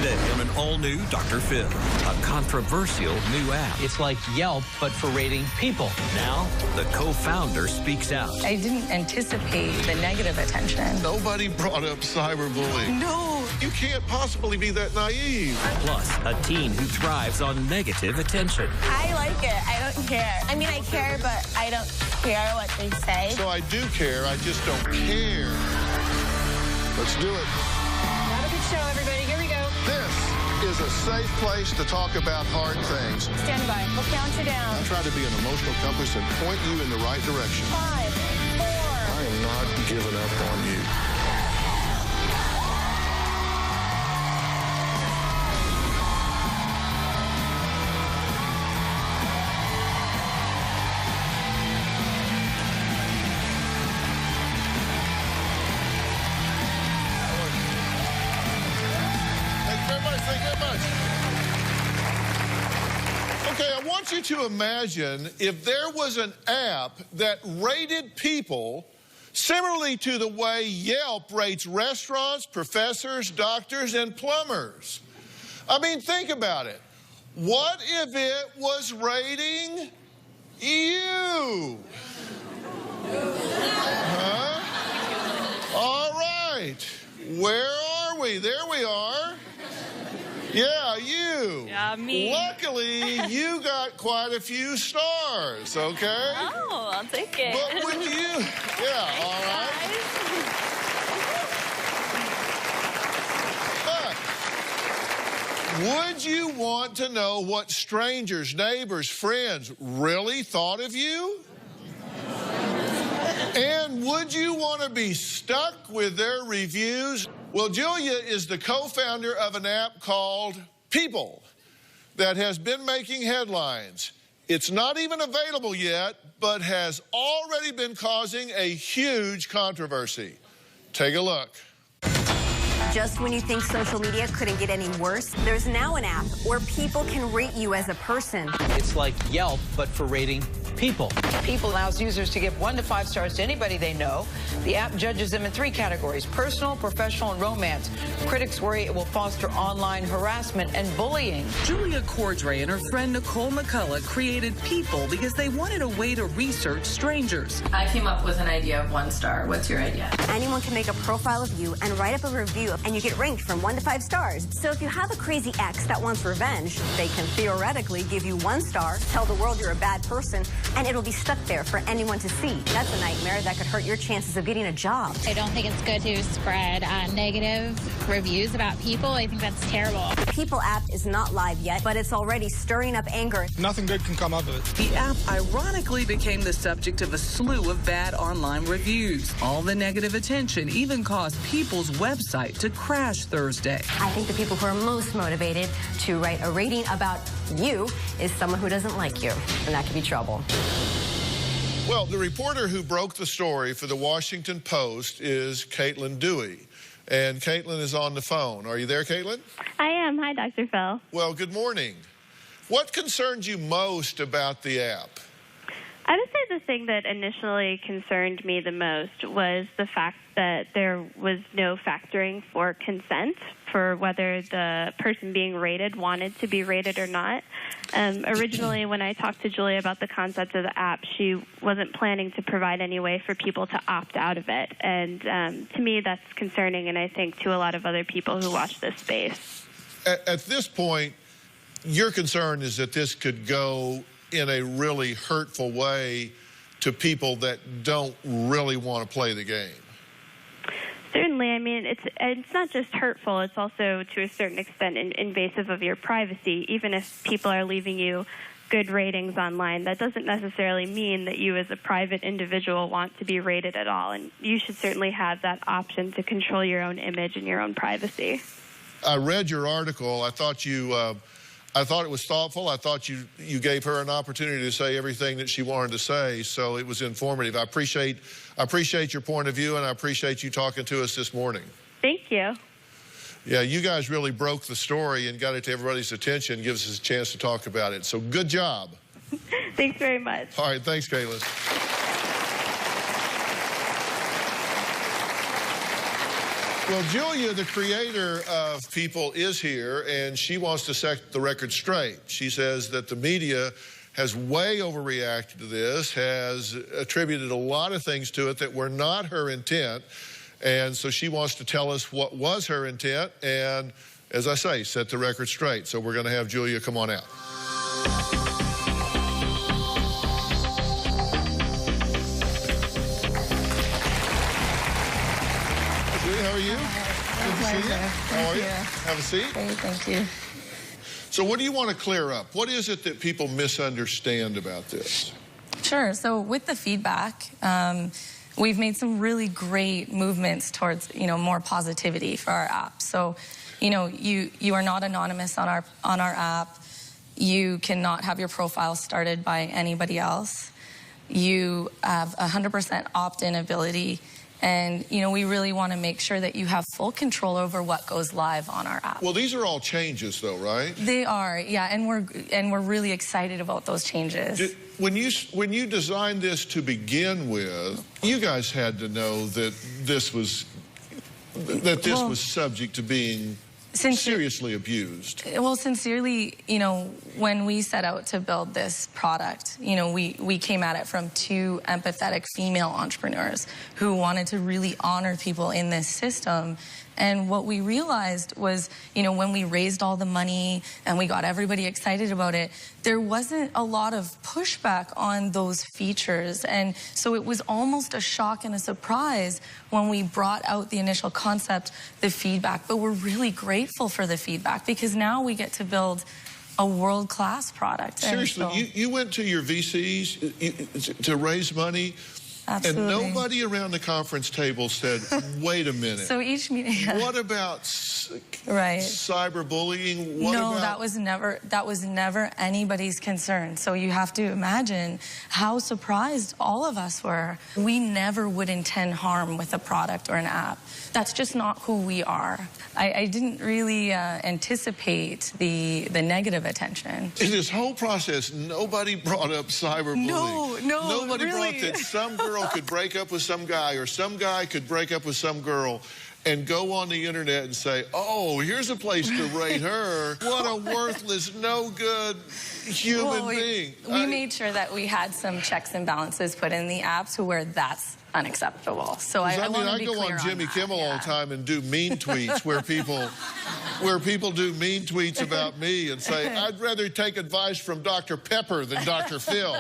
Today on an all-new Dr. Phil, a controversial new app. It's like Yelp, but for rating people. Now, the co-founder speaks out. I didn't anticipate the negative attention. Nobody brought up cyberbullying. No. You can't possibly be that naive. Plus, a teen who thrives on negative attention. I like it. I don't care. I mean, I care, but I don't care what they say. So I do care, I just don't care. Let's do it. Not a good show, everybody. Here we go. This is a safe place to talk about hard things. Stand by. We'll count you down. I try to be an emotional compass and point you in the right direction. 5, 4. I am not giving up on you. Okay, I want you to imagine if there was an app that rated people similarly to the way Yelp rates restaurants, professors, doctors, and plumbers. I mean, think about it. What if it was rating you? Huh? All right. Where are we? There we are. Yeah, you. Yeah, me. Luckily, you got quite a few stars, okay? Oh, I'll take it. But would you... Yeah, all right. But would you want to know what strangers, neighbors, friends really thought of you? And would you want to be stuck with their reviews? Well, Julia is the co-founder of an app called People that has been making headlines. It's not even available yet, but has already been causing a huge controversy. Take a look. Just when you think social media couldn't get any worse, there's now an app where people can rate you as a person. It's like Yelp, but for rating people. People allows users to give 1 to 5 stars to anybody they know. The app judges them in 3 categories: personal, professional, and romance. Critics worry it will foster online harassment and bullying. Julia Cordray and her friend Nicole McCullough created People because they wanted a way to research strangers. I came up with an idea of 1 star. What's your idea? Anyone can make a profile of you and write up a review, and you get ranked from 1 to 5 stars. So if you have a crazy ex that wants revenge, they can theoretically give you 1 star, tell the world you're a bad person, and it'll be stuck there for anyone to see. That's a nightmare that could hurt your chances of getting a job. I don't think it's good to spread negative reviews about people. I think that's terrible. The People app is not live yet, but it's already stirring up anger. Nothing good can come of it. The app ironically became the subject of a slew of bad online reviews. All the negative attention even caused People's website to crash Thursday. I think the people who are most motivated to write a rating about you is someone who doesn't like you, and that could be trouble. Well, the reporter who broke the story for the Washington Post is Caitlin Dewey. And Caitlin is on the phone. Are you there, Caitlin? I am. Hi, Dr. Phil. Well, good morning. What concerns you most about the app? I would say the thing that initially concerned me the most was the fact that there was no factoring for consent for whether the person being rated wanted to be rated or not. Originally, when I talked to Julia about the concept of the app, she wasn't planning to provide any way for people to opt out of it. And to me, that's concerning, and I think to a lot of other people who watch this space. At this point, your concern is that this could go in a really hurtful way to people that don't really want to play the game. Certainly. I mean, it's not just hurtful. It's also, to a certain extent, invasive of your privacy. Even if people are leaving you good ratings online, that doesn't necessarily mean that you as a private individual want to be rated at all. And you should certainly have that option to control your own image and your own privacy. I read your article. I thought it was thoughtful. I thought you gave her an opportunity to say everything that she wanted to say, so it was informative. I appreciate your point of view, and I appreciate you talking to us this morning. Thank you. Yeah, you guys really broke the story and got it to everybody's attention, gives us a chance to talk about it. So good job. Thanks very much. All right, thanks, Caitlin. Well, Julia, the creator of People, is here, and she wants to set the record straight. She says that the media has way overreacted to this, has attributed a lot of things to it that were not her intent, and so she wants to tell us what was her intent and, as I say, set the record straight. So we're going to have Julia come on out. How are you? Good to see you. How are you? Have a seat. Great, thank you. So what do you want to clear up? What is it that people misunderstand about this? Sure. So with the feedback, we've made some really great movements towards, more positivity for our app. So, you are not anonymous on our app. You cannot have your profile started by anybody else. You have 100% opt-in ability. And, we really want to make sure that you have full control over what goes live on our app. Well, these are all changes, though, right? They are, yeah, and we're really excited about those changes. When you designed this to begin with, you guys had to know that this was subject to being seriously abused. Well, sincerely, when we set out to build this product, we came at it from two empathetic female entrepreneurs who wanted to really honor people in this system. And what we realized was, when we raised all the money and we got everybody excited about it, there wasn't a lot of pushback on those features. And so it was almost a shock and a surprise when we brought out the initial concept, the feedback. But we're really grateful for the feedback because now we get to build a world-class product. Seriously, you went to your VCs to raise money. Absolutely. And nobody around the conference table said, wait a minute. So each meeting... Yeah. What about cyberbullying? That was never anybody's concern. So you have to imagine how surprised all of us were. We never would intend harm with a product or an app. That's just not who we are. I didn't really anticipate the negative attention. In this whole process, nobody brought up cyberbullying. No, nobody really. brought that some girl could break up with some guy or some guy could break up with some girl and go on the internet and say, oh, here's a place to rate her. What a worthless, no good human being. We made sure that we had some checks and balances put in the app to where that's unacceptable. So I go on Jimmy Kimmel all the time and do mean tweets where people do mean tweets about me and say, I'd rather take advice from Dr. Pepper than Dr. Phil.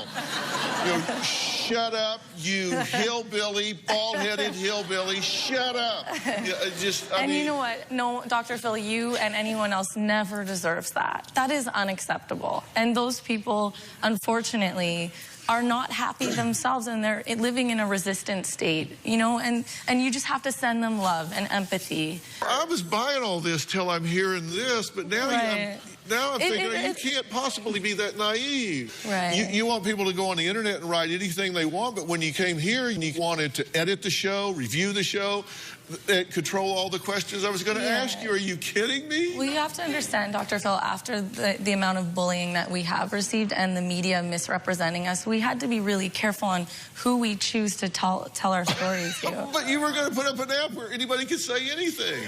Shut up, you hillbilly, bald-headed hillbilly, shut up. You know what? No, Dr. Phil, you and anyone else never deserves that. That is unacceptable. And those people, unfortunately, are not happy themselves and they're living in a resistant state, and you just have to send them love and empathy. I was buying all this till I'm hearing this, but now I'm thinking, you can't possibly be that naive. Right. You want people to go on the internet and write anything they want, but when you came here and you wanted to edit the show, review the show, control all the questions I was going to ask you, are you kidding me? Well, you have to understand, Dr. Phil, after the amount of bullying that we have received and the media misrepresenting us, we had to be really careful on who we choose to tell our stories to. But you were going to put up an app where anybody could say anything.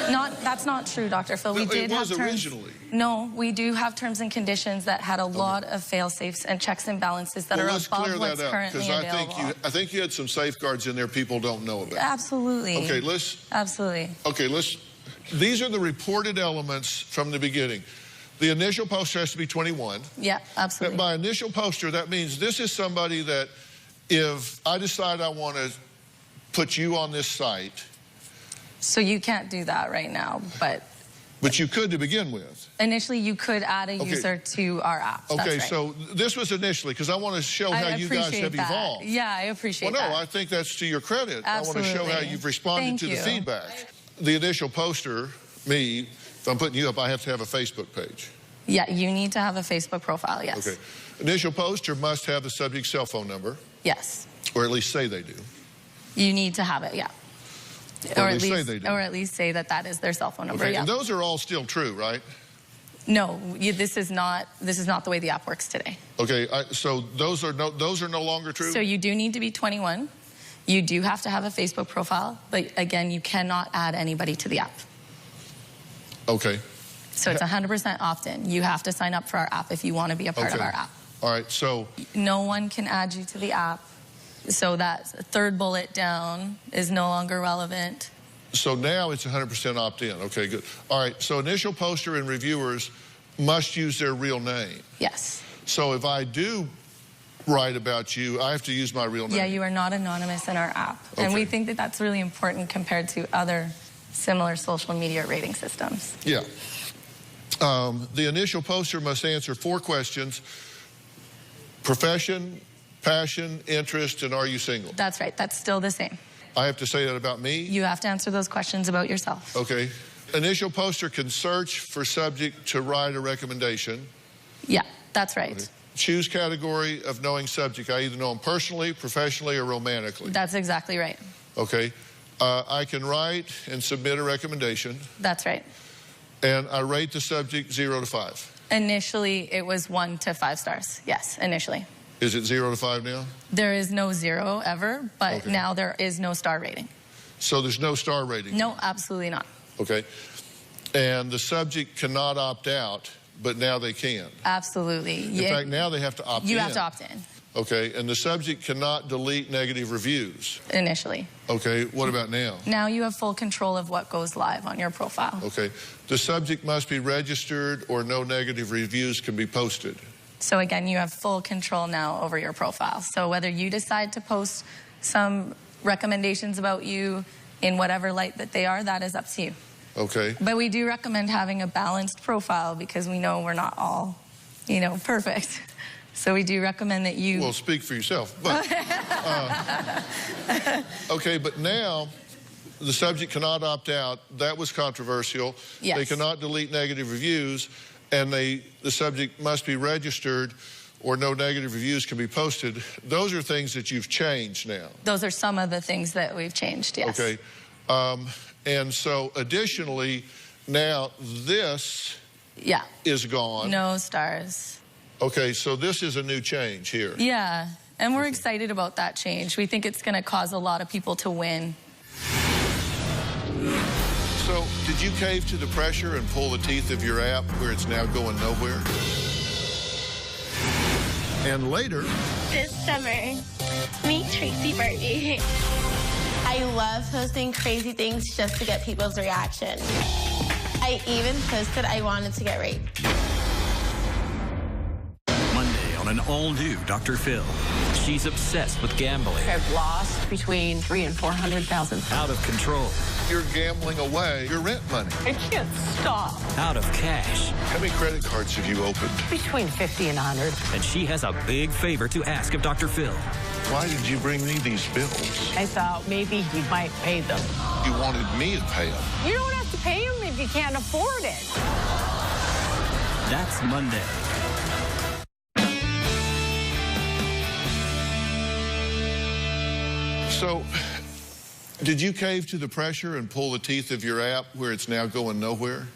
That's not true, Dr. Phil. It was originally. No, we do have terms and conditions that had a lot of fail-safes and checks and balances that are above what's currently available. I think you had some safeguards in there people don't know about. Absolutely. Okay, these are the reported elements from the beginning. The initial poster has to be 21. Yeah, absolutely. By initial poster, that means this is somebody that if I decide I want to put you on this site. So you can't do that right now, but you could to begin with. Initially, you could add a user to our app. Okay, so this was initially, because I want to show how you guys have evolved. Yeah, I appreciate that. Well, no, I think that's to your credit. Absolutely. I want to show how you've responded to the feedback. The initial poster, if I'm putting you up, I have to have a Facebook page. Yeah, you need to have a Facebook profile, yes. Okay. Initial poster must have the subject's cell phone number. Yes. Or at least say they do. You need to have it, yeah. Or at least say they do. Or at least say that is their cell phone number, okay. yeah. And those are all still true, right? No, this is not the way the app works today. Okay, so those are no longer true? So you do need to be 21. You do have to have a Facebook profile, but again, you cannot add anybody to the app. Okay. So it's 100% opt-in. You have to sign up for our app if you want to be a part of our app. All right, so... No one can add you to the app. So that third bullet down is no longer relevant. So now it's 100% opt-in. Okay, good. All right, so initial poster and reviewers must use their real name. Yes. So if I do write about you, I have to use my real name. Yeah, you are not anonymous in our app. Okay. And we think that that's really important compared to other similar social media rating systems. Yeah. The initial poster must answer 4 questions: profession, passion, interest, and are you single? That's right. That's still the same. I have to say that about me? You have to answer those questions about yourself. Okay. Initial poster can search for subject to write a recommendation. Yeah, that's right. Okay. Choose category of knowing subject. I either know them personally, professionally, or romantically. That's exactly right. Okay. I can write and submit a recommendation. That's right. And I rate the subject 0 to 5. Initially, it was 1 to 5 stars. Yes, initially. Is it 0 to 5 now? There is no 0 ever, but now there is no star rating. So there's no star rating? No, absolutely not. Okay. And the subject cannot opt out, but now they can? Absolutely. In fact, now they have to opt in. You have to opt in. Okay, and the subject cannot delete negative reviews? Initially. Okay, what about now? Now you have full control of what goes live on your profile. Okay. The subject must be registered or no negative reviews can be posted? So again, you have full control now over your profile. So whether you decide to post some recommendations about you in whatever light that they are, that is up to you. Okay. But we do recommend having a balanced profile because we know we're not all, perfect. So we do recommend that you... Well, speak for yourself. But, okay, but now the subject cannot opt out. That was controversial. Yes. They cannot delete negative reviews, and the subject must be registered or no negative reviews can be posted. Those are things that you've changed now. Those are some of the things that we've changed, yes. Okay. And so additionally, now this is gone. No stars. Okay, so this is a new change here. Yeah, and we're excited about that change. We think it's going to cause a lot of people to win. So, did you cave to the pressure and pull the teeth of your app where it's now going nowhere? And later... This summer, meet Tracy Barbie. I love posting crazy things just to get people's reaction. I even posted I wanted to get raped. Monday on an all-new Dr. Phil. She's obsessed with gambling. I've lost between $300,000 and $400,000. Out of control. You're gambling away your rent money. I can't stop. Out of cash. How many credit cards have you opened? Between 50 and 100. And she has a big favor to ask of Dr. Phil. Why did you bring me these bills? I thought maybe he might pay them. You wanted me to pay them. You don't have to pay them if you can't afford it. That's Monday. So, did you cave to the pressure and pull the teeth of your app where it's now going nowhere?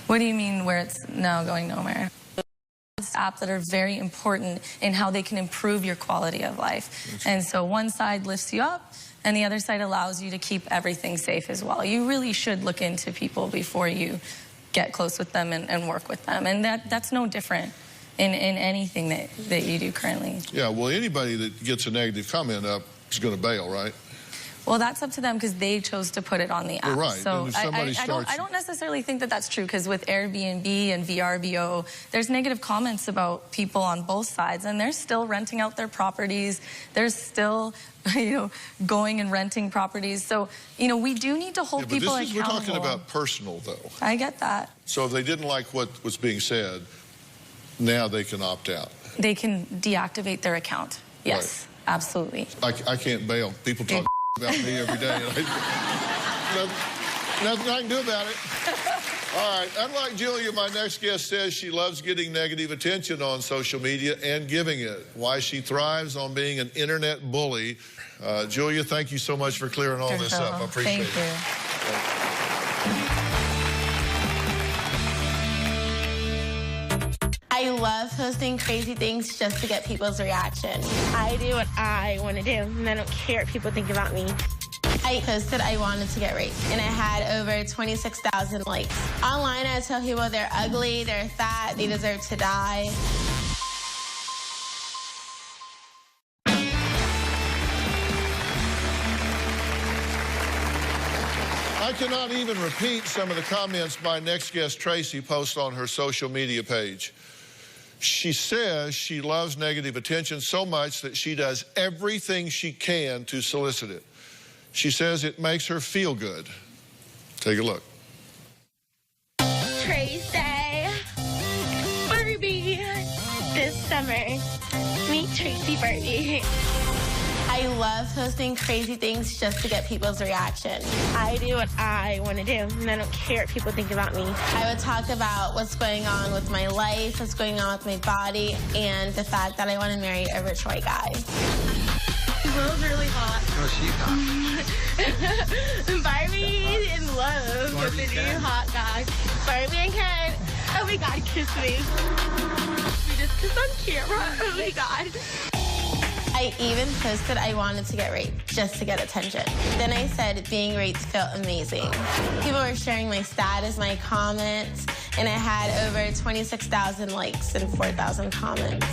What do you mean where it's now going nowhere? Apps that are very important in how they can improve your quality of life. And so one side lifts you up and the other side allows you to keep everything safe as well. You really should look into people before you get close with them and work with them. And that's no different in anything that you do currently. Yeah, well, anybody that gets a negative comment up is going to bail, right? Well, that's up to them because they chose to put it on the app. Well, right. So And if somebody I don't necessarily think that that's true because with Airbnb and VRBO, there's negative comments about people on both sides, and they're still renting out their properties. They're still, going and renting properties. So, we do need to hold people accountable. We're talking about personal, though. I get that. So if they didn't like what was being said, now they can opt out. They can deactivate their account. Yes, right. Absolutely. I can't bail. People talk about me every day. Nothing I can do about it. All right. Unlike Julia, my next guest says she loves getting negative attention on social media and giving it. Why she thrives on being an internet bully. Julia, thank you so much for clearing all this up. I appreciate it. Thank you. I I love posting crazy things just to get people's reaction. I do what I want to do, and I don't care what people think about me. I posted I wanted to get raped, and I had over 26,000 likes. Online, I tell people they're ugly, they're fat, they deserve to die. I cannot even repeat some of the comments my next guest, Tracy, posts on her social media page. She says she loves negative attention so much that she does everything she can to solicit it. She says it makes her feel good. Take a look. Tracy, Barbie, this summer, meet Tracy Barbie. I love posting crazy things just to get people's reaction. I do what I want to do, and I don't care what people think about me. I would talk about what's going on with my life, what's going on with my body, and the fact that I want to marry a rich white guy. Will's really hot. Oh, she's hot. Barbie in love with the new hot guy. Barbie and Ken. Oh my God, kiss me. We just kissed on camera. Oh my God. I even posted I wanted to get raped just to get attention. Then I said being raped felt amazing. People were sharing my status, my comments, and I had over 26,000 likes and 4,000 comments.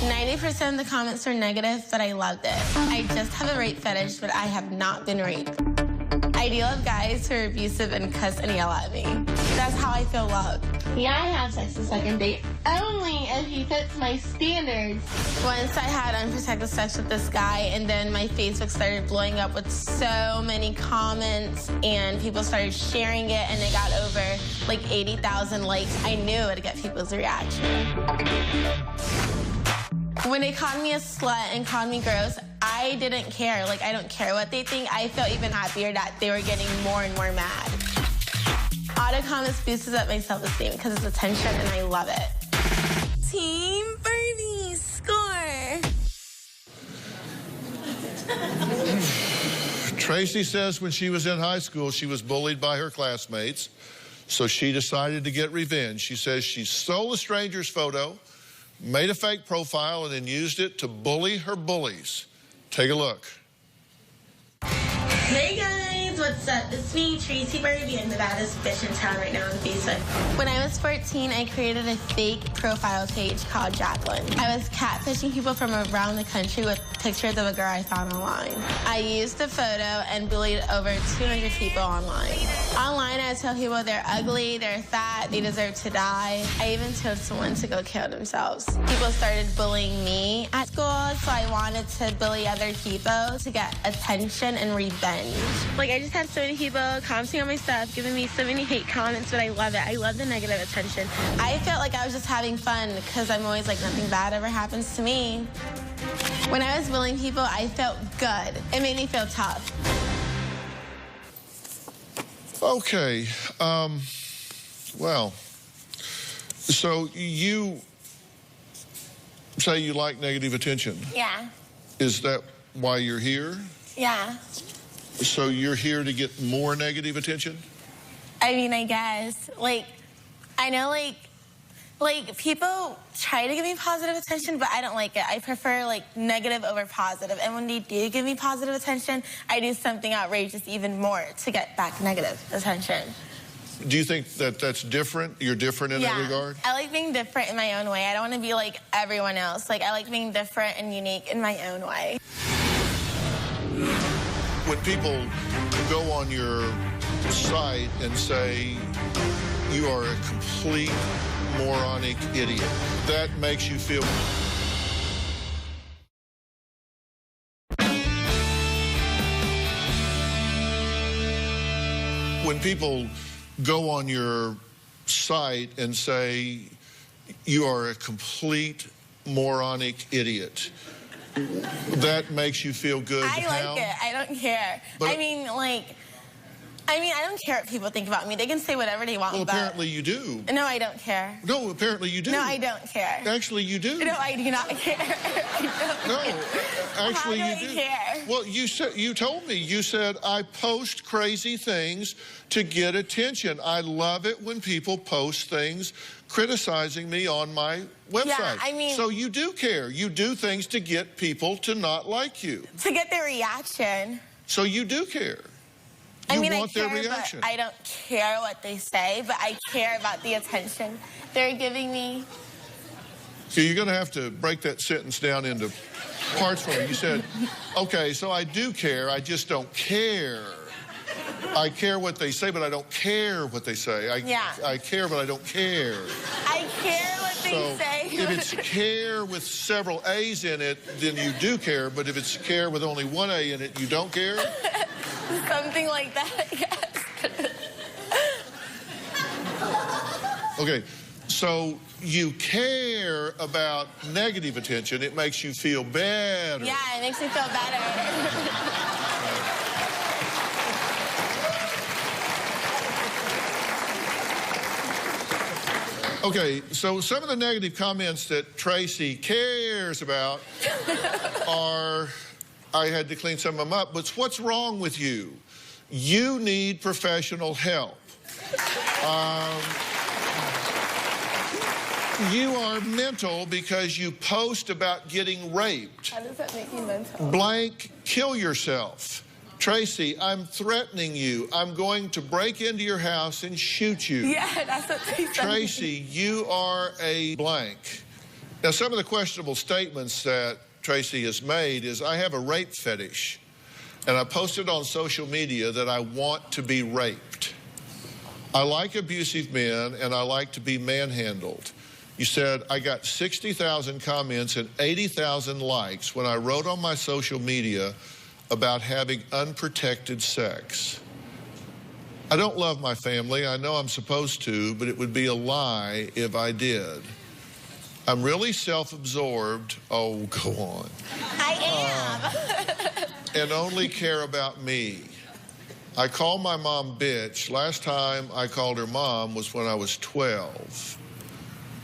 90% of the comments were negative, but I loved it. I just have a rape fetish, but I have not been raped. I deal with guys who are abusive and cuss and yell at me. That's how I feel loved. Yeah, I have sex the second date, only if he fits my standards. Once I had unprotected sex with this guy, and then my Facebook started blowing up with so many comments, and people started sharing it, and it got over like 80,000 likes. I knew it would get people's reaction. When they called me a slut and called me gross, I didn't care. Like, I don't care what they think. I felt even happier that they were getting more and more mad. Auto comments boosts up my self-esteem because it's attention, and I love it. Team Barbie, score! Tracy says when she was in high school, she was bullied by her classmates, so she decided to get revenge. She says she stole a stranger's photo, made a fake profile, and then used it to bully her bullies. Take a look. Hey guys, what's up? It's me, Tracy Barbie. I'm the baddest bitch in town right now on Facebook. When I was 14, I created a fake profile page called Jacqueline. I was catfishing people from around the country with pictures of a girl I found online. I used the photo and bullied over 200 people online. Online, I tell people they're ugly, they're fat, they deserve to die. I even told someone to go kill themselves. People started bullying me at school, so I wanted to bully other people to get attention and revenge. Like, I just had so many people commenting on my stuff, giving me so many hate comments, but I love it. I love the negative attention. I felt like I was just having fun because I'm always like, nothing bad ever happens to me. When I was bullying people, I felt good. It made me feel tough. Okay, well, so you say you like negative attention. Yeah. Is that why you're here? Yeah. So you're here to get more negative attention? I mean, I guess. Like, I know, like people try to give me positive attention, but I don't like it. I prefer, like, negative over positive. And when they do give me positive attention, I do something outrageous even more to get back negative attention. Do you think that that's different? You're different in that regard? I like being different in my own way. I don't want to be like everyone else. Like, I like being different and unique in my own way. When people go on your site and say you are a complete moronic idiot, that makes you feel... When people go on your site and say you are a complete moronic idiot, that makes you feel good. I like it. I don't care. But I mean, like, I mean, I don't care what people think about me. They can say whatever they want about. Well, apparently you do. No, I don't care. No, apparently you do. No, I don't care. Actually, you do. No, I do not care. No, actually How do you do. I care? Well, you told me. You said, I post crazy things to get attention. I love it when people post things criticizing me on my website. Yeah, I mean... So you do care. You do things to get people to not like you. To get their reaction. So you do care. I mean, want I care, their reaction. but I don't care what they say, but I care about the attention they're giving me. So you're going to have to break that sentence down into parts for me. You said, okay, so I do care, I just don't care. I care what they say, but I don't care what they say. I care, but I don't care. I care what they say. If it's care with several A's in it, then you do care. But if it's care with only one A in it, you don't care? Something like that, yes. Okay, so you care about negative attention. It makes you feel better. Yeah, it makes me feel better. Okay, so some of the negative comments that Tracy cares about are, I had to clean some of them up, but what's wrong with you? You need professional help. You are mental because you post about getting raped. How does that make you mental? Blank, kill yourself. Tracy, I'm threatening you. I'm going to break into your house and shoot you. Yeah, that's what they said. Tracy, you are a blank. Now, some of the questionable statements that Tracy has made is, I have a rape fetish, and I posted on social media that I want to be raped. I like abusive men, and I like to be manhandled. You said, I got 60,000 comments and 80,000 likes when I wrote on my social media about having unprotected sex. I don't love my family. I know I'm supposed to, but it would be a lie if I did. I'm really self-absorbed. Oh, go on. I am. And only care about me. I call my mom bitch. Last time I called her mom was when I was 12.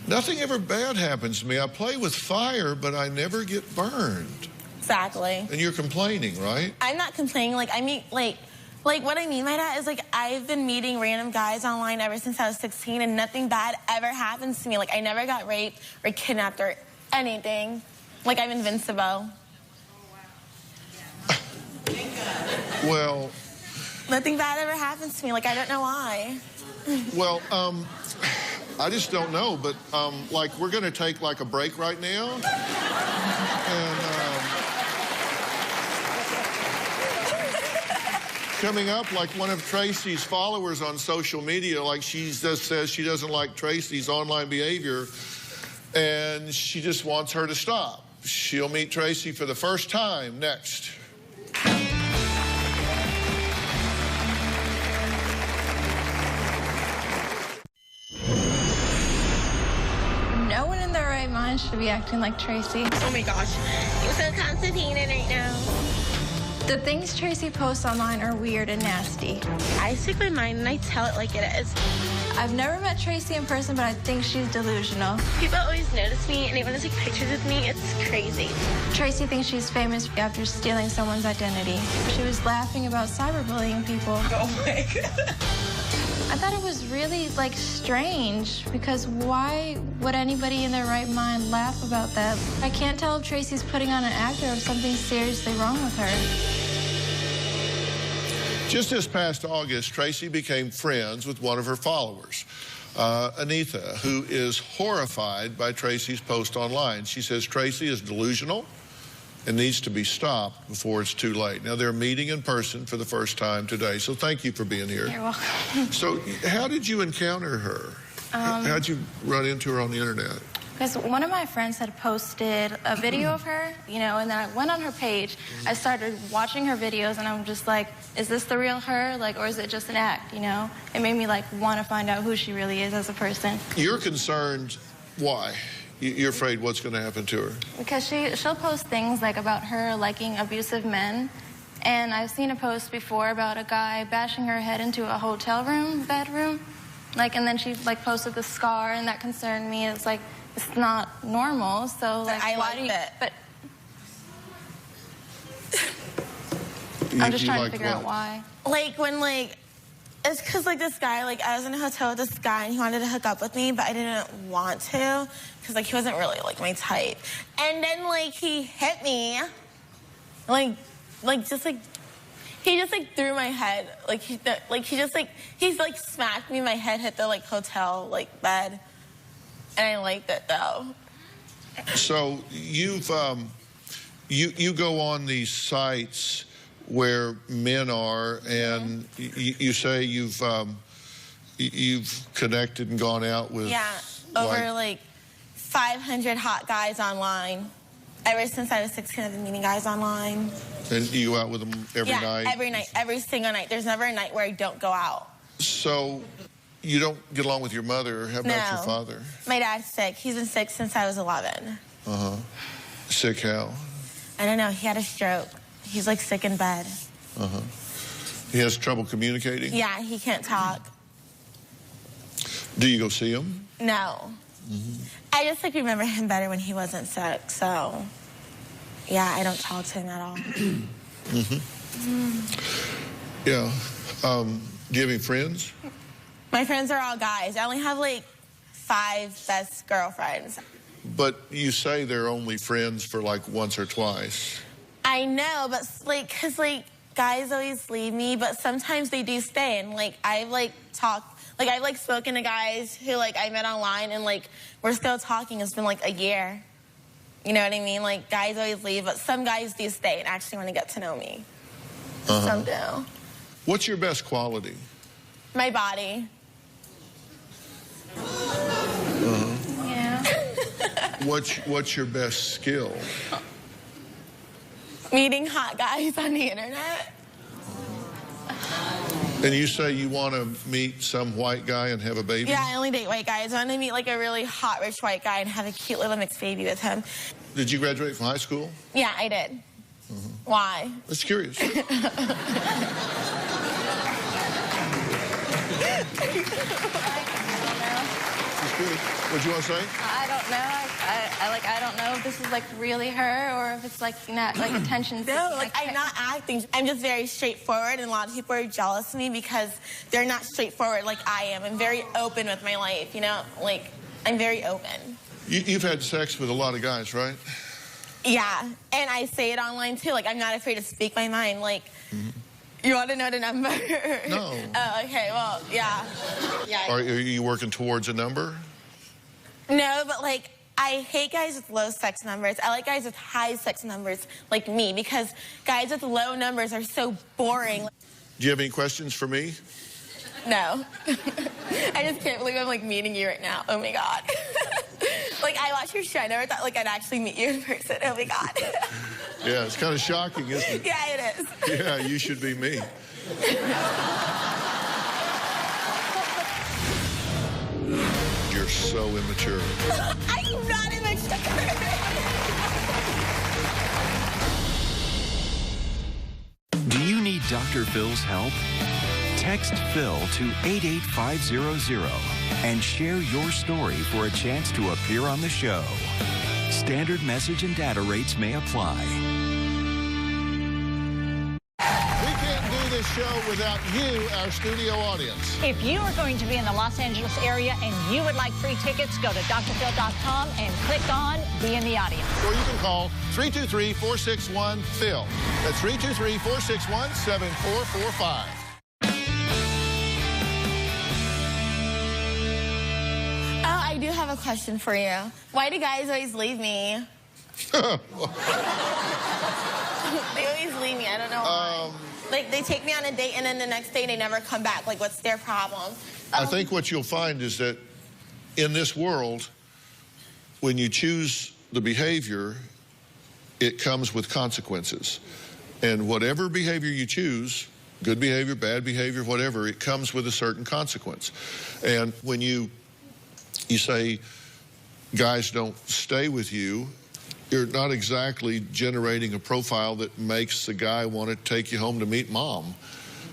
Nothing ever bad happens to me. I play with fire, but I never get burned. Exactly. And you're complaining, right? I'm not complaining. Like, I mean, like what I mean by that is, like, I've been meeting random guys online ever since I was 16, and nothing bad ever happens to me. Like, I never got raped or kidnapped or anything. Like, I'm invincible. Well... Nothing bad ever happens to me. Like, I don't know why. Well, I just don't know, but, like, we're going to take, like, a break right now. And, coming up, like one of Tracy's followers on social media, like she just says she doesn't like Tracy's online behavior, and she just wants her to stop. She'll meet Tracy for the first time next. No one in their right mind should be acting like Tracy. Oh my gosh, I'm so constipated right now. The things Tracy posts online are weird and nasty. I stick my mind and I tell it like it is. I've never met Tracy in person, but I think she's delusional. People always notice me and they want to take pictures with me. It's crazy. Tracy thinks she's famous after stealing someone's identity. She was laughing about cyberbullying people. Oh my God. I thought it was really, like, strange, because why would anybody in their right mind laugh about that? I can't tell if Tracy's putting on an act or if something's seriously wrong with her. Just this past August, Tracy became friends with one of her followers, Anita, who is horrified by Tracy's post online. She says Tracy is delusional and needs to be stopped before it's too late. Now, they're meeting in person for the first time today, so thank you for being here. You're welcome. So how did you encounter her? How'd you run into her on the internet? Because one of my friends had posted a video of her, you know, and then I went on her page. I started watching her videos, and I'm just like, is this the real her? Like, or is it just an act, you know? It made me, like, want to find out who she really is as a person. You're concerned. Why? You're afraid what's going to happen to her? Because she'll post things, like, about her liking abusive men, And I've seen a post before about a guy bashing her head into a hotel room, bedroom. Like, and then she, like, posted the scar, and that concerned me. It's like, it's not normal, so, like, I why do you... it. But I'm just trying to figure out why. Like, when, like, it's because, like, this guy, like, I was in a hotel with this guy, and he wanted to hook up with me, but I didn't want to, because, like, he wasn't really, like, my type. And then, like, he hit me. Like, just, like, he just, like, threw my head. Like, he just, like, he's, like, smacked me. My head hit the, like, hotel, like, bed. And I liked it, though. So you've, you go on these sites where men are, and you say you've connected and gone out with... Yeah, over, like 500 hot guys online. Ever since I was 16, I've been meeting guys online. And you go out with them every night? Yeah, every night, every single night. There's never a night where I don't go out. So you don't get along with your mother? How about your father? My dad's sick. He's been sick since I was 11. Uh-huh. Sick how? I don't know. He had a stroke. He's, like, sick in bed. Uh-huh. He has trouble communicating? Yeah, he can't talk. Do you go see him? No. I just, like, remember him better when he wasn't sick, so... Yeah, I don't talk to him at all. Yeah. Do you have any friends? My friends are all guys. I only have, like, 5 best girlfriends. But you say they're only friends for, like, once or twice. I know, but, like, because, like, guys always leave me, but sometimes they do stay. And, like, I've, like, I've, like, spoken to guys who, like, I met online, and, like, we're still talking. It's been, like, a year. You know what I mean? Like, guys always leave, but some guys do stay and actually want to get to know me. Some do. What's your best quality? My body. Yeah. What's your best skill? Meeting hot guys on the internet. And you say you want to meet some white guy and have a baby? Yeah, I only date white guys. I want to meet, like, a really hot, rich white guy and have a cute little mixed baby with him. Did you graduate from high school? Yeah, I did. Why? That's curious. What do you want to say? I don't know. I don't know if this is, like, really her or if it's, like, not, like, attention. No, like, I'm not acting. I'm just very straightforward, and a lot of people are jealous of me because they're not straightforward like I am. I'm very open with my life, you know? Like, I'm very open. You've had sex with a lot of guys, right? Yeah, and I say it online, too. Like, I'm not afraid to speak my mind. Like, you want to know the number? No. Oh, okay, well, yeah. Are you working towards a number? No, but, like, I hate guys with low sex numbers. I like guys with high sex numbers like me because guys with low numbers are so boring. Do you have any questions for me? No. I just can't believe I'm, like, meeting you right now. Oh, my God. Like, I watched your show. I never thought, like, I'd actually meet you in person. Oh, my God. Yeah, it's kind of shocking, isn't it? Yeah, it is. Yeah, you should be me. You're so immature. I'm not immature. Do you need Dr. Phil's help? Text Phil to 88500 and share your story for a chance to appear on the show. Standard message and data rates may apply. We can't do this show without you, our studio audience. If you are going to be in the Los Angeles area and you would like free tickets, go to drphil.com and click on Be in the Audience. Or you can call 323-461-PHIL. That's 323-461-7445. I do have a question for you. Why do guys always leave me? They always leave me. I don't know why. Like, they take me on a date, and then the next day they never come back. Like, what's their problem? I think what you'll find is that in this world, when you choose the behavior, it comes with consequences. And whatever behavior you choose, good behavior, bad behavior, whatever, it comes with a certain consequence. And when you say guys don't stay with you, you're not exactly generating a profile that makes the guy want to take you home to meet mom.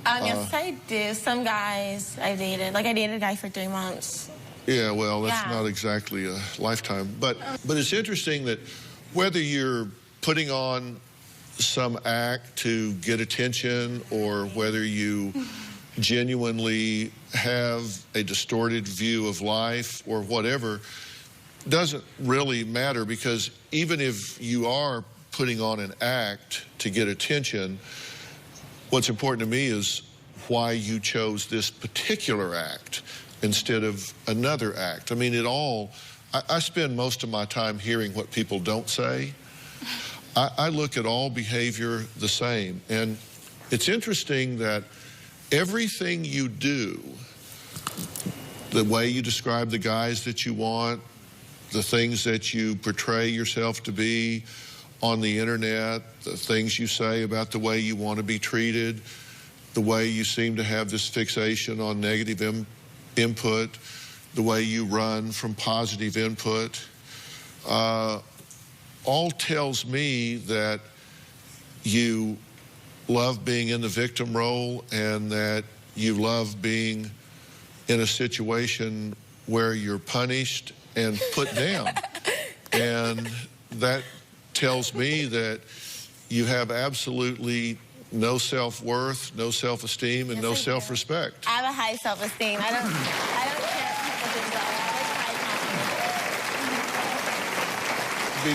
Yes, I do. Some guys I dated, like I dated a guy for 3 months. Yeah, well, that's not exactly a lifetime. But it's interesting that whether you're putting on some act to get attention or whether you genuinely have a distorted view of life or whatever, doesn't really matter, because even if you are putting on an act to get attention, what's important to me is why you chose this particular act instead of another act. I mean, I spend most of my time hearing what people don't say. I look at all behavior the same. And it's interesting that everything you do, the way you describe the guys that you want, the things that you portray yourself to be on the internet, the things you say about the way you want to be treated, the way you seem to have this fixation on negative input, the way you run from positive input, all tells me that you love being in the victim role and that you love being in a situation where you're punished and put down. And that tells me that you have absolutely no self-worth, no self-esteem, and no self-respect. I have a high self-esteem. I don't care what people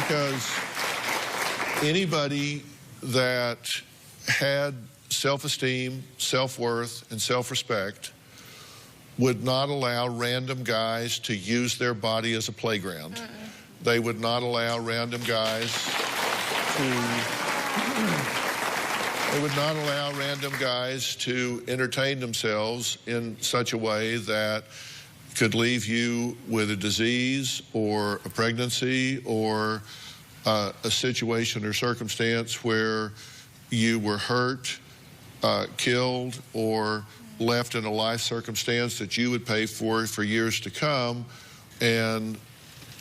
Because anybody that had self-esteem, self-worth, and self-respect would not allow random guys to use their body as a playground. They would not allow random guys to entertain themselves in such a way that could leave you with a disease or a pregnancy or a situation or circumstance where you were hurt, killed, or left in a life circumstance that you would pay for years to come. And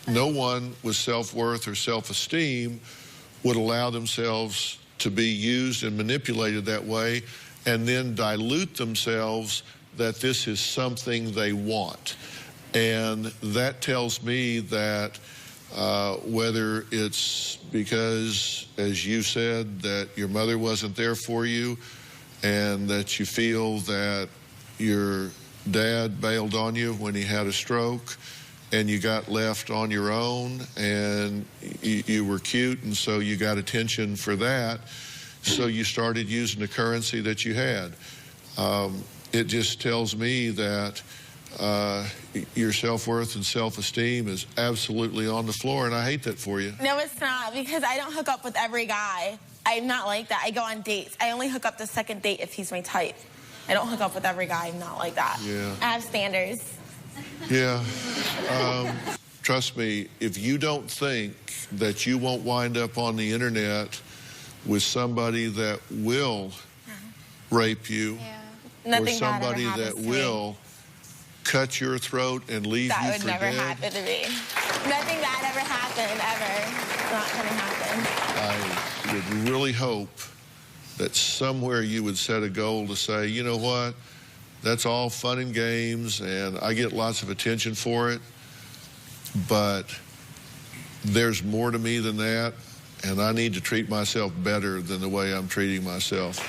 no one with self-worth or self-esteem would allow themselves to be used and manipulated that way and then dilute themselves that this is something they want. And that tells me that whether it's because, as you said, that your mother wasn't there for you and that you feel that your dad bailed on you when he had a stroke and you got left on your own and you were cute and so you got attention for that, so you started using the currency that you had. It just tells me that your self-worth and self-esteem is absolutely on the floor, and I hate that for you. No, it's not, because I don't hook up with every guy. I'm not like that. I go on dates. I only hook up the second date if he's my type. I don't hook up with every guy. I'm not like that. Yeah. I have standards. Yeah. Trust me, if you don't think that you won't wind up on the internet with somebody that will rape you, or somebody that will cut your throat and leave you for dead. That would never happen to me. Nothing bad ever happened, ever. It's not going to happen. I would really hope that somewhere you would set a goal to say, you know what, that's all fun and games, and I get lots of attention for it, but there's more to me than that, and I need to treat myself better than the way I'm treating myself.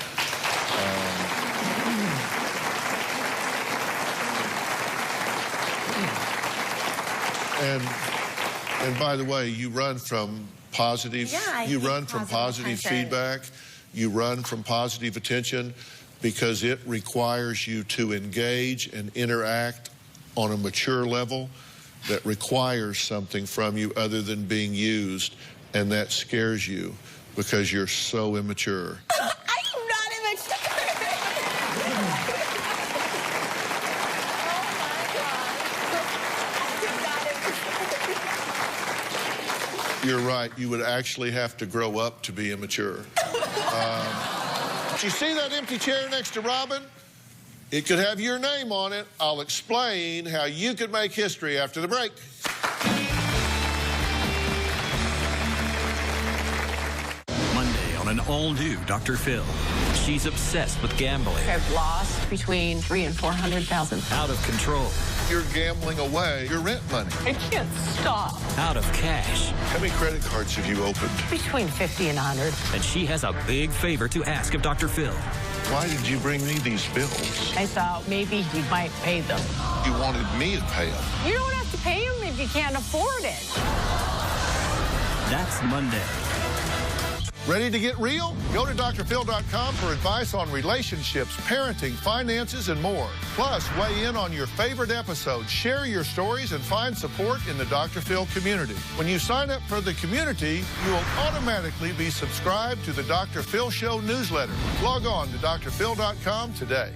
And by the way, you run from positive, you run from positive feedback, you run from positive attention, because it requires you to engage and interact on a mature level that requires something from you other than being used, and that scares you because you're so immature. I'm not immature. You're right. You would actually have to grow up to be immature. You see that empty chair next to Robin? It could have your name on it. I'll explain how you could make history after the break. on an all-new Dr. Phil. She's obsessed with gambling. I've lost between $300,000 and $400,000. Out of control. You're gambling away your rent money. I can't stop. Out of cash. How many credit cards have you opened? Between 50 and 100. And she has a big favor to ask of Dr. Phil. Why did you bring me these bills? I thought maybe you might pay them. You wanted me to pay them. You don't have to pay them if you can't afford it. That's Monday. Ready to get real? Go to drphil.com for advice on relationships, parenting, finances, and more. Plus, weigh in on your favorite episodes, share your stories, and find support in the Dr. Phil community. When you sign up for the community, you will automatically be subscribed to the Dr. Phil Show newsletter. Log on to drphil.com today.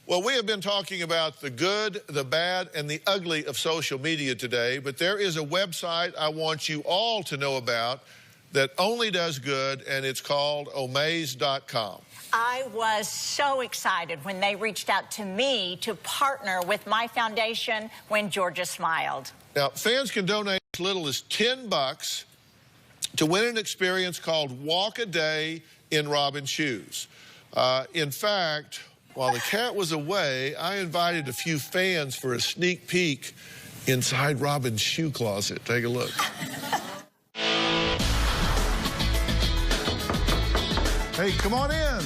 Well, we have been talking about the good, the bad, and the ugly of social media today, but there is a website I want you all to know about that only does good, and it's called Omaze.com. I was so excited when they reached out to me to partner with my foundation when Georgia smiled. Now, fans can donate as little as $10 to win an experience called Walk a Day in Robin's Shoes. In fact, while the cat was away, I invited a few fans for a sneak peek inside Robin's shoe closet. Take a look. Hey, come on in.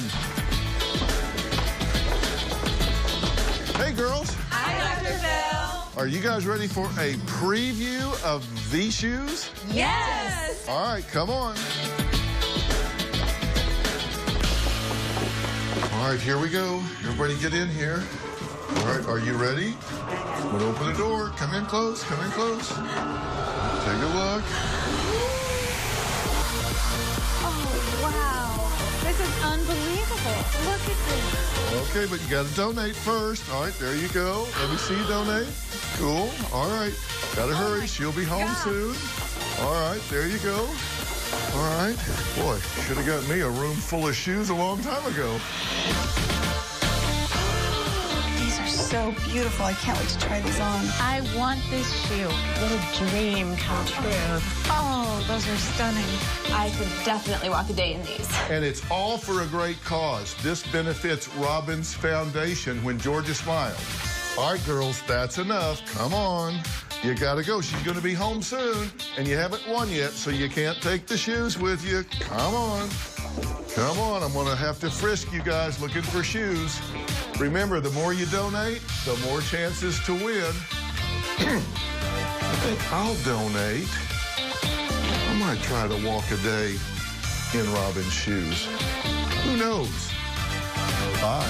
Hey, girls. Hi, Dr. Phil. Are you guys ready for a preview of these shoes? Yes. All right, come on. All right, here we go. Everybody get in here. All right, are you ready? I'm gonna open the door. Come in close, come in close. Take a look. Oh, wow. This is unbelievable. Look at this. Okay, but you got to donate first. All right, there you go. Let me see you donate. Cool. All right. Got to hurry. She'll be home soon. All right, there you go. All right. Boy, should have got me a room full of shoes a long time ago. These are so beautiful. I can't wait to try these on. I want this shoe. What a dream come true. Oh, those are stunning. I could definitely walk a day in these. And it's all for a great cause. This benefits Robin's Foundation when Georgia smiles. All right, girls, that's enough. Come on. You got to go. She's going to be home soon, and you haven't won yet, so you can't take the shoes with you. Come on. Come on. I'm going to have to frisk you guys looking for shoes. Remember, the more you donate, the more chances to win. I think I'll donate. I might try to walk a day in Robin's shoes. Who knows? Bye.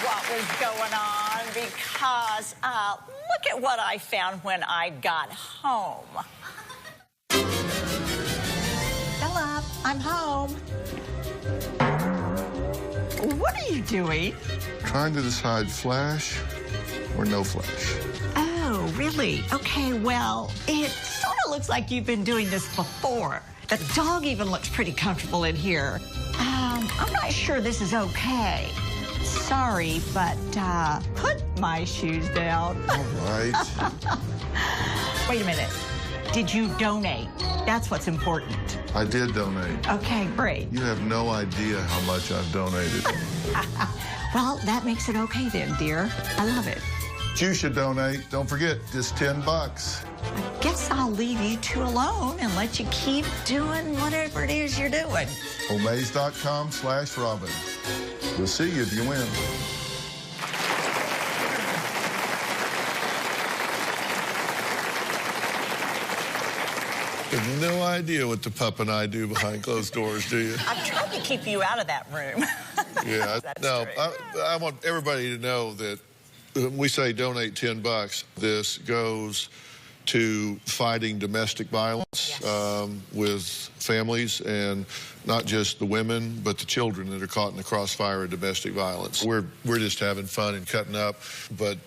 What was going on because look at what I found when I got home. Philip, I'm home. What are you doing? Trying to decide flash or no flash. Oh, really? Okay, well, it sort of looks like you've been doing this before. The dog even looks pretty comfortable in here. I'm not sure this is okay. Sorry, but put my shoes down. All right. Wait a minute. Did you donate? That's what's important. I did donate. Okay, great. You have no idea how much I've donated. Well, that makes it okay then, dear. I love it. You should donate. Don't forget, just $10. I guess I'll leave you two alone and let you keep doing whatever it is you're doing. Omaze.com/Robin. We'll see you if you win. You have no idea what the pup and I do behind closed doors, do you? I'm trying to keep you out of that room. Yeah, no, I want everybody to know that when we say donate $10, this goes to fighting domestic violence with families, and not just the women, but the children that are caught in the crossfire of domestic violence. We're just having fun and cutting up, but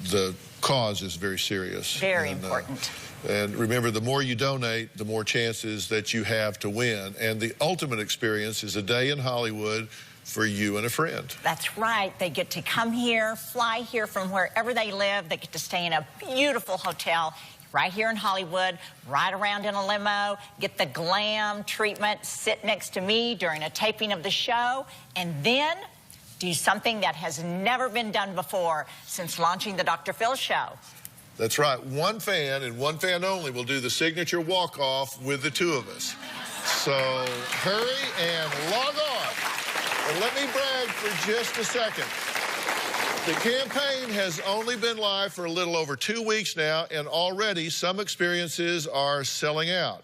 the cause is very serious. Very important. And remember, the more you donate, the more chances that you have to win. And the ultimate experience is a day in Hollywood for you and a friend. That's right. They get to come here, fly here from wherever they live. They get to stay in a beautiful hotel right here in Hollywood, ride around in a limo, get the glam treatment, sit next to me during a taping of the show, and then do something that has never been done before since launching the Dr. Phil Show. That's right. One fan and one fan only will do the signature walk-off with the two of us. So hurry and log on. And let me brag for just a second. The campaign has only been live for a little over 2 weeks now, and already some experiences are selling out.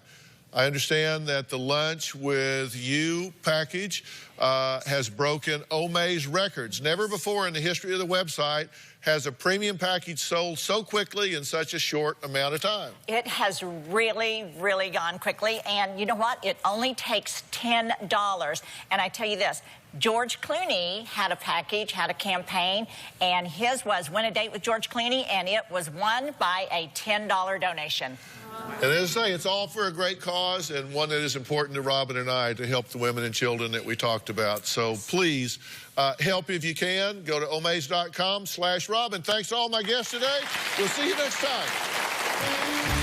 I understand that the Lunch with You package has broken Omay's records. Never before in the history of the website has a premium package sold so quickly in such a short amount of time. It has really, really gone quickly, and you know what? It only takes $10. And I tell you this, George Clooney had a package, had a campaign, and his was Win a Date with George Clooney, and it was won by a $10 donation. And as I say, it's all for a great cause and one that is important to Robin and I to help the women and children that we talked about. So please help if you can. Go to omaze.com/Robin. Thanks to all my guests today. We'll see you next time.